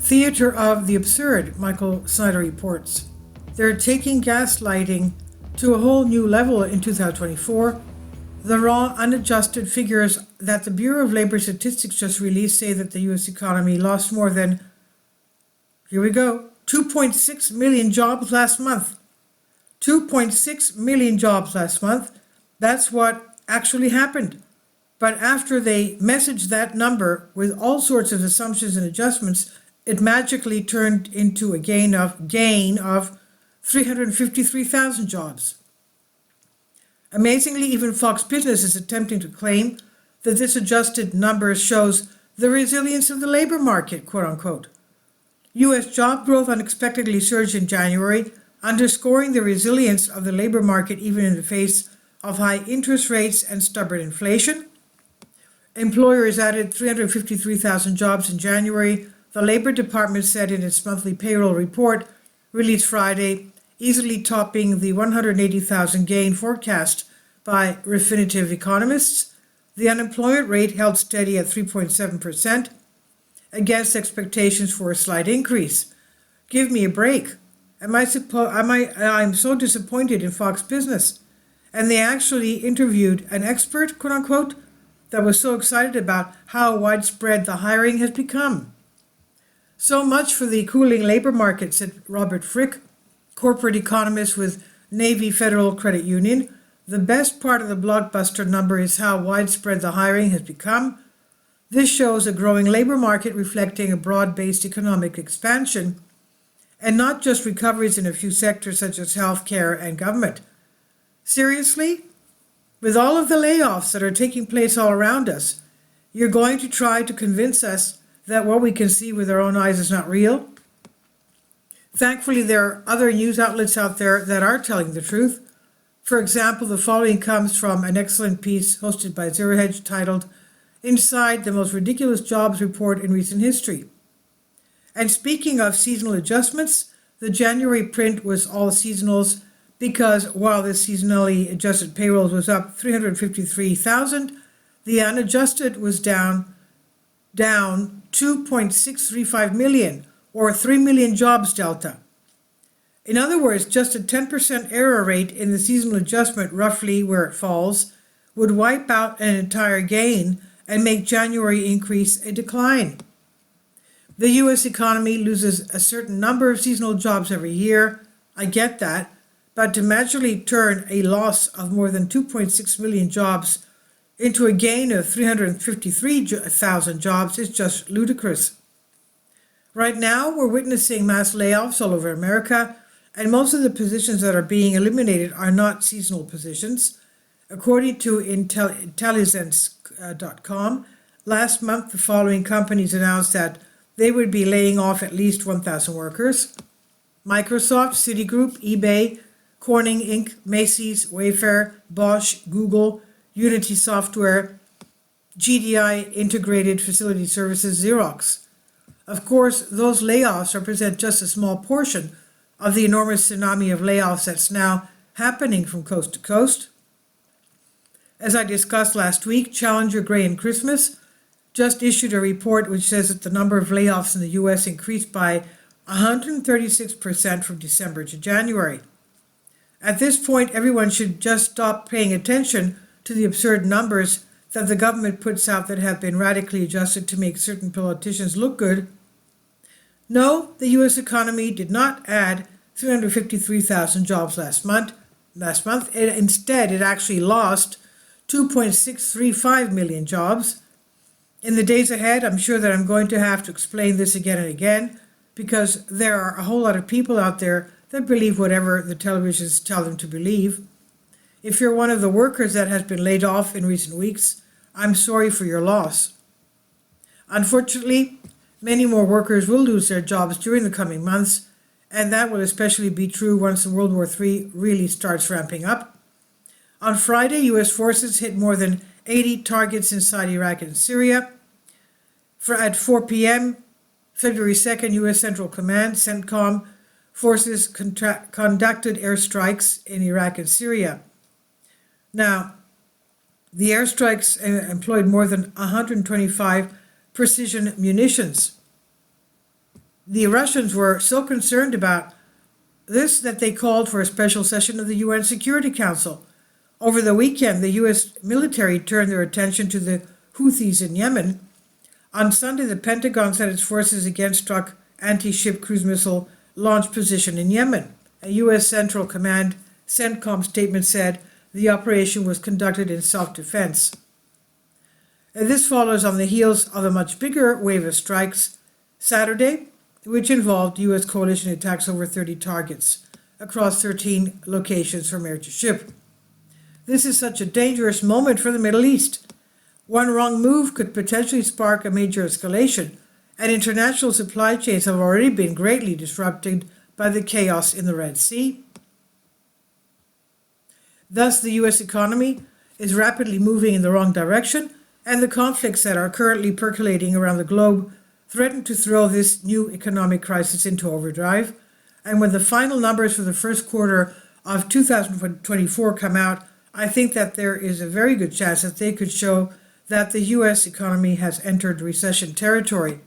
Theater of the absurd, Michael Snyder reports. They're taking gaslighting to a whole new level in 2024. The raw, unadjusted figures that the Bureau of Labor Statistics just released say that the U.S. economy lost more than, here we go, 2.6 million jobs last month. 2.6 million jobs last month. That's what actually happened. But after they messaged that number with all sorts of assumptions and adjustments, it magically turned into a gain of 353,000 jobs. Amazingly, even Fox Business is attempting to claim that this adjusted number shows the resilience of the labor market, quote unquote. U.S. job growth unexpectedly surged in January, underscoring the resilience of the labor market even in the face of high interest rates and stubborn inflation. Employers added 353,000 jobs in January, the Labor Department said in its monthly payroll report released Friday, easily topping the 180,000 gain forecast by Refinitiv economists. The unemployment rate held steady at 3.7%, against expectations for a slight increase. Give me a break. I'm so disappointed in Fox Business. And they actually interviewed an expert, quote unquote, that was so excited about how widespread the hiring has become. So much for the cooling labor market, said Robert Frick, corporate economist with Navy Federal Credit Union. The best part of the blockbuster number is how widespread the hiring has become. This shows a growing labor market reflecting a broad-based economic expansion and not just recoveries in a few sectors such as healthcare and government. Seriously? With all of the layoffs that are taking place all around us, you're going to try to convince us that what we can see with our own eyes is not real? Thankfully, there are other news outlets out there that are telling the truth. For example, the following comes from an excellent piece hosted by Zero Hedge titled, Inside the Most Ridiculous Jobs Report in Recent History. And speaking of seasonal adjustments, the January print was all seasonals because while the seasonally adjusted payrolls was up 353,000, the unadjusted was down 2.635 million, or 3 million jobs delta. In other words, just a 10% error rate in the seasonal adjustment, roughly where it falls, would wipe out an entire gain and make January increase a decline. The U.S. economy loses a certain number of seasonal jobs every year. I get that. But to magically turn a loss of more than 2.6 million jobs into a gain of 353,000 jobs is just ludicrous. Right now, we're witnessing mass layoffs all over America, and most of the positions that are being eliminated are not seasonal positions. According to Intelligence.com, last month the following companies announced that they would be laying off at least 1,000 workers: Microsoft, Citigroup, eBay, Corning Inc., Macy's, Wayfair, Bosch, Google, Unity Software, GDI Integrated Facility Services, Xerox. Of course, those layoffs represent just a small portion of the enormous tsunami of layoffs that's now happening from coast to coast. As I discussed last week, Challenger Gray and Christmas just issued a report which says that the number of layoffs in the U.S. increased by 136% from December to January. At this point, everyone should just stop paying attention to the absurd numbers that the government puts out that have been radically adjusted to make certain politicians look good. No, the U.S. economy did not add 353,000 jobs last month. Instead, it actually lost 2.635 million jobs. In the days ahead, I'm sure that I'm going to have to explain this again and again, because there are a whole lot of people out there that believe whatever the televisions tell them to believe. If you're one of the workers that has been laid off in recent weeks, I'm sorry for your loss. Unfortunately, many more workers will lose their jobs during the coming months, and that will especially be true once the World War III really starts ramping up. On Friday, U.S. forces hit more than 80 targets inside Iraq and Syria. At 4 p.m., February 2nd, U.S. Central Command, CENTCOM, forces conducted airstrikes in Iraq and Syria. Now, the airstrikes employed more than 125 precision munitions. The Russians were so concerned about this that they called for a special session of the UN Security Council. Over the weekend, the U.S. military turned their attention to the Houthis in Yemen. On Sunday, the Pentagon said its forces again struck anti-ship cruise missile launch position in Yemen. A U.S. Central Command CENTCOM statement said the operation was conducted in self-defense. This follows on the heels of a much bigger wave of strikes Saturday, which involved U.S. coalition attacks over 30 targets across 13 locations from air to ship. This is such a dangerous moment for the Middle East. One wrong move could potentially spark a major escalation, and international supply chains have already been greatly disrupted by the chaos in the Red Sea. Thus, the U.S. economy is rapidly moving in the wrong direction, and the conflicts that are currently percolating around the globe threaten to throw this new economic crisis into overdrive. And when the final numbers for the first quarter of 2024 come out, I think that there is a very good chance that they could show that the U.S. economy has entered recession territory.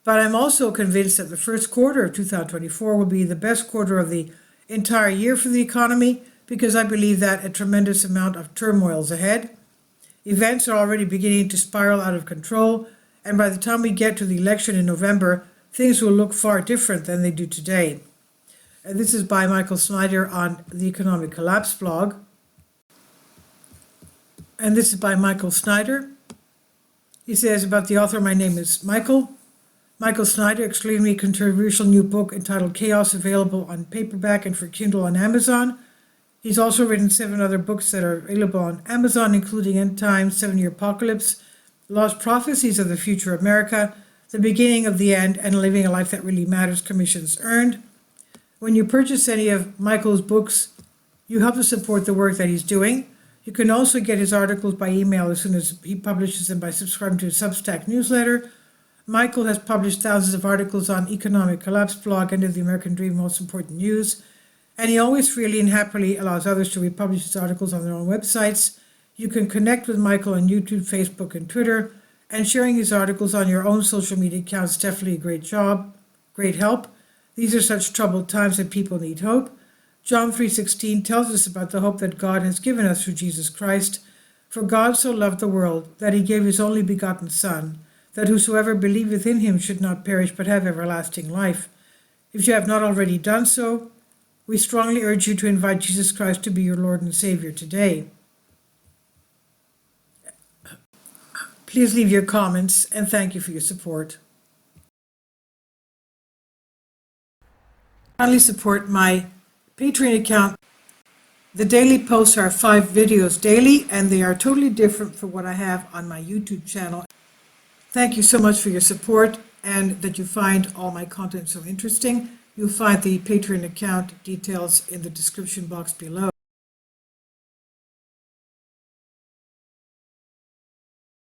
But I'm also convinced that the first quarter of 2024 will be the best quarter of the entire year for the economy, because I believe that a tremendous amount of turmoil is ahead. Events are already beginning to spiral out of control, and by the time we get to the election in November, things will look far different than they do today. And this is by Michael Snyder on the Economic Collapse blog. And this is by Michael Snyder. He says about the author, my name is Michael Snyder, extremely controversial new book entitled Chaos, available on paperback and for Kindle on Amazon. He's also written 7 other books that are available on Amazon, including End Times, 7-Year Apocalypse, Lost Prophecies of the Future America, The Beginning of the End, and Living a Life That Really Matters, commissions earned. When you purchase any of Michael's books, you help to support the work that he's doing. You can also get his articles by email as soon as he publishes them by subscribing to his Substack newsletter. Michael has published thousands of articles on Economic Collapse blog, End of the American Dream, Most Important News, and he always freely and happily allows others to republish his articles on their own websites. You can connect with Michael on YouTube, Facebook, and Twitter, and sharing his articles on your own social media accounts is definitely a great help. These are such troubled times that people need hope. John 3:16 tells us about the hope that God has given us through Jesus Christ. For God so loved the world that he gave his only begotten Son, that whosoever believeth in him should not perish but have everlasting life. If you have not already done so, we strongly urge you to invite Jesus Christ to be your Lord and Savior today. Please leave your comments, and thank you for your support. Kindly support my Patreon account. The daily posts are 5 videos daily, and they are totally different from what I have on my YouTube channel. Thank you so much for your support and that you find all my content so interesting. You'll find the Patreon account details in the description box below.